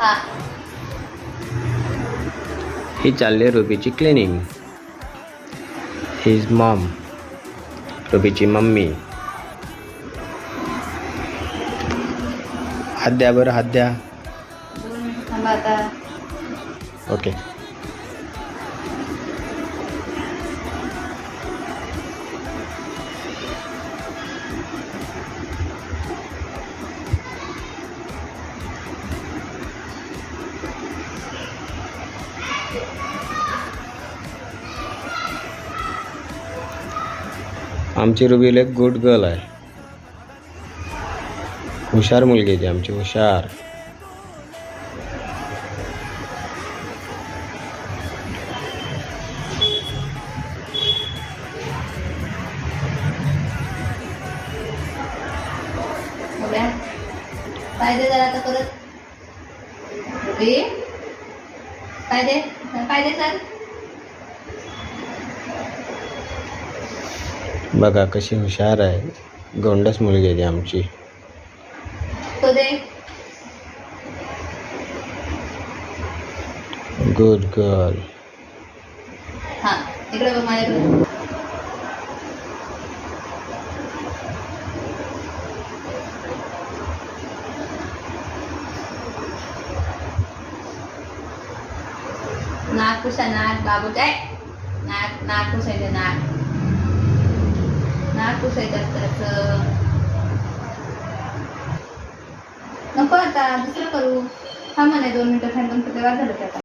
हा ही चालली रुबीची क्लिनिंग. हिज मॉम, रुबीची मम्मी. हात द्या बरं, हात द्या. 2 मिनिटं थांबा आता. ओके. आमची रुबी एक गुड गर्ल आहे. हुशार मुलगी आहे ती आमची, हुशार. बघा पाय दे जरा आता परत. रुबी पाय दे सर. बघा कशी हुशार आहे. गोंडस मुलगी आहे ती आमची. तो दे. Good girl. हा इकडे बघ माझ्याकडे. नाक पुसा, नाक बाबू काय नाक पुसायचं. नाक पुसायचं असतं. नको आता दुसरं करू. हा म्हणे 2 मिनिटं थांबून तेव्हा झालं.